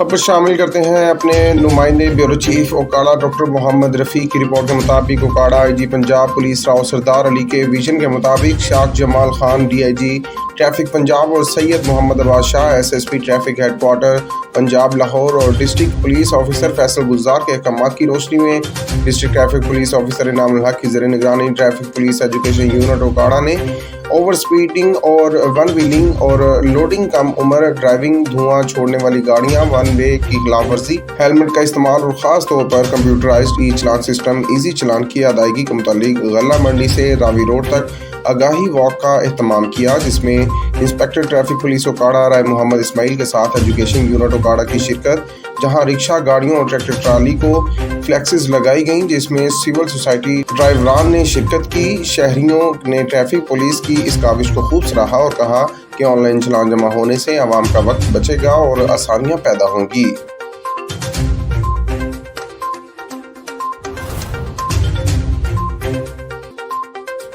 خبر شامل کرتے ہیں اپنے نمائندے bureau chief Okara doctor Muhammad Rafiq کی رپورٹ کے مطابق Okara I G Punjab police Rao Sardar Ali کے ویژن کے مطابق Shah Jamal Khan D I G traffic Punjab اور Syed Muhammad Abbas Shah S S P traffic headquarter Punjab Lahore اور district police officer Faisal Gulzar کے احکامات کی روشنی میں ڈسٹرکٹ ٹریفک پولیس آفیسر انعام الحق کی زیر نگرانی traffic police education unit Okara نے اوور سپیڈنگ اور ون ویلنگ اور لوڈنگ کم عمر ڈرائیونگ، دھواں چھوڑنے والی گاڑیاں، ون وے کی خلاف ورزی، ہیلمٹ کا استعمال اور خاص طور پر کمپیوٹرائزڈ ای چلان سسٹم ایزی چلان کی ادائیگی کے متعلق غلہ منڈی سے راوی روڈ تک آگاہی واک کا اہتمام کیا، جس میں انسپکٹر ٹریفک پولیس اوکاڑا رائے محمد اسماعیل کے ساتھ ایجوکیشن یونٹ اوکاڑا کی شرکت، جہاں رکشہ گاڑیوں اور ٹریکٹر ٹرالی کو فلیکسز لگائی گئیں، جس میں سول سوسائٹی ڈرائیوران نے شرکت کی۔ شہریوں نے ٹریفک پولیس کی اس کاوش کو خوب سراہا اور کہا کہ آن لائن چلان جمع ہونے سے عوام کا وقت بچے گا اور آسانیاں پیدا ہوں گی۔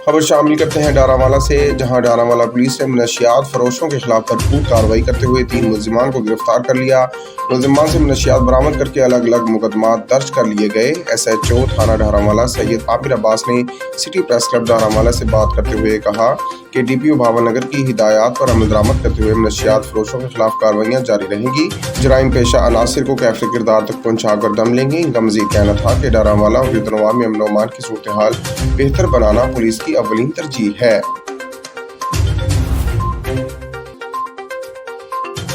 خبر شامل کرتے ہیں ڈاراوالا سے، جہاں ڈاراوالا پولیس نے منشیات فروشوں کے خلاف بھرپور کارروائی کرتے ہوئے 3 ملزمان کو گرفتار کر لیا۔ ملزمان سے منشیات برآمد کر کے الگ الگ مقدمات درج کر لیے گئے۔ ایس ایچ او تھانہ ڈاراوالا سید عامر عباس نے سٹی پریس کلب ڈاراوالا سے بات کرتے ہوئے کہا کہ ڈی پی او بھاون نگر کی ہدایات پر عمل درآمد کرتے ہوئے منشیات فروشوں کے خلاف کارروائیاں جاری رہیں گی، جرائم پیشہ عناصر کو کیفی کردار تک پہنچا کر دم لیں گے۔ ان کا مزید کہنا تھا کہ ڈاراوالا اور گردنواں میں امن و امان کی صورتحال بہتر بنانا پولیس کی اولین ترجیح ہے۔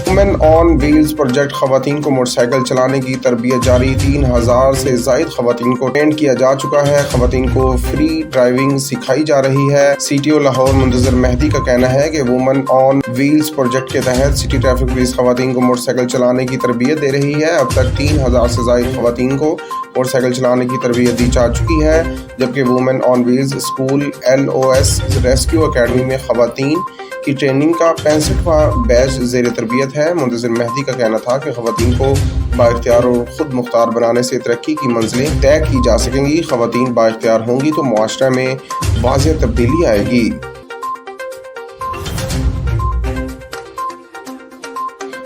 وومن آن ویلز پروجیکٹ، خواتین کو موٹر سائیکل چلانے کی تربیت جاری، 3000 سے زائد خواتین کو ٹرینڈ کیا جا چکا ہے، خواتین کو فری ڈرائیونگ سکھائی جا رہی ہے۔ سی ٹی او لاہور منتظر مہدی کا کہنا ہے کہ وومن آن ویلز پروجیکٹ کے تحت سٹی ٹریفک پولیس خواتین کو موٹر سائیکل چلانے کی تربیت دے رہی ہے۔ اب تک 3000 سے زائد خواتین کو موٹر سائیکل چلانے کی تربیت دی جا چکی ہے، جبکہ women on wheels school LOS rescue academy میں خواتین کی ٹریننگ کا 65واں بیچ زیر تربیت ہے۔ منتظر مہدی کا کہنا تھا کہ خواتین کو بااختیار اور خود مختار بنانے سے ترقی کی منزلیں طے کی جا سکیں گی۔ خواتین بااختیار ہوں گی تو معاشرہ میں واضح تبدیلی آئے گی۔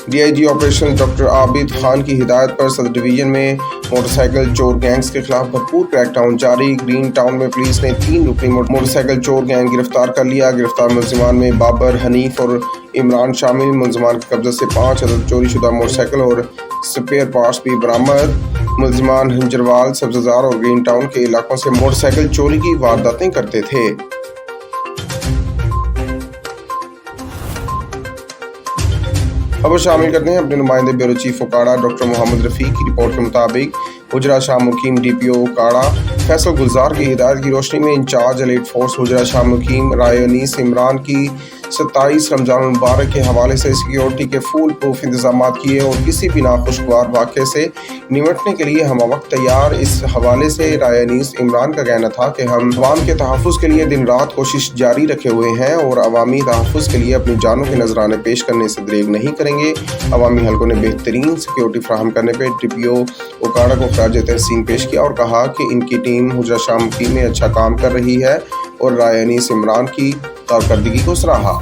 D I G operation doctor Abid Khan کی ہدایت پر صدر ڈویژن میں موٹر سائیکل چور گینگز کے خلاف بھرپور کریک ڈاؤن جاری۔ گرین ٹاؤن میں پولیس نے 3 رکنی موٹر سائیکل چور گینگ گرفتار کر لیا۔ گرفتار ملزمان میں بابر، حنیف اور عمران شامل۔ ملزمان کے قبضے سے 5 عدد چوری شدہ موٹر سائیکل اور سپیئر پارٹس بھی برآمد۔ ملزمان ہنجروال، سبززار اور گرین ٹاؤن کے علاقوں سے موٹر سائیکل چوری کی وارداتیں کرتے تھے۔ خبر شامل کرتے ہیں اپنے نمائندے bureau chief Okara doctor Muhammad Rafiq کی رپورٹ کے مطابق حجرہ شاہ مقیم ڈی پی او اوکاڑا فیصل گلزار کی ہدایت کی روشنی میں انچارج ایلیٹ فورس حجرہ شاہ مقیم رائے انیس عمران کی 27 رمضان المبارک کے حوالے سے سیکیورٹی کے فول پروف انتظامات کیے اور کسی بھی ناخوشگوار واقعے سے نمٹنے کے لیے ہم وقت تیار۔ اس حوالے سے رائے انیس عمران کا کہنا تھا کہ ہم عوام کے تحفظ کے لیے دن رات کوشش جاری رکھے ہوئے ہیں اور عوامی تحفظ کے لیے اپنی جانوں کے نذرانے پیش کرنے سے دریغ نہیں کریں گے۔ عوامی حلقوں نے بہترین سیکیورٹی فراہم کرنے پہ ڈی پی او اوکاڑا کو خراج تحسین پیش کیا اور کہا کہ ان کی ٹیم حجرہ شاہ مقیم میں اچھا کام کر رہی ہے اور رائے انیس عمران کی کارکردگی کو سراہا۔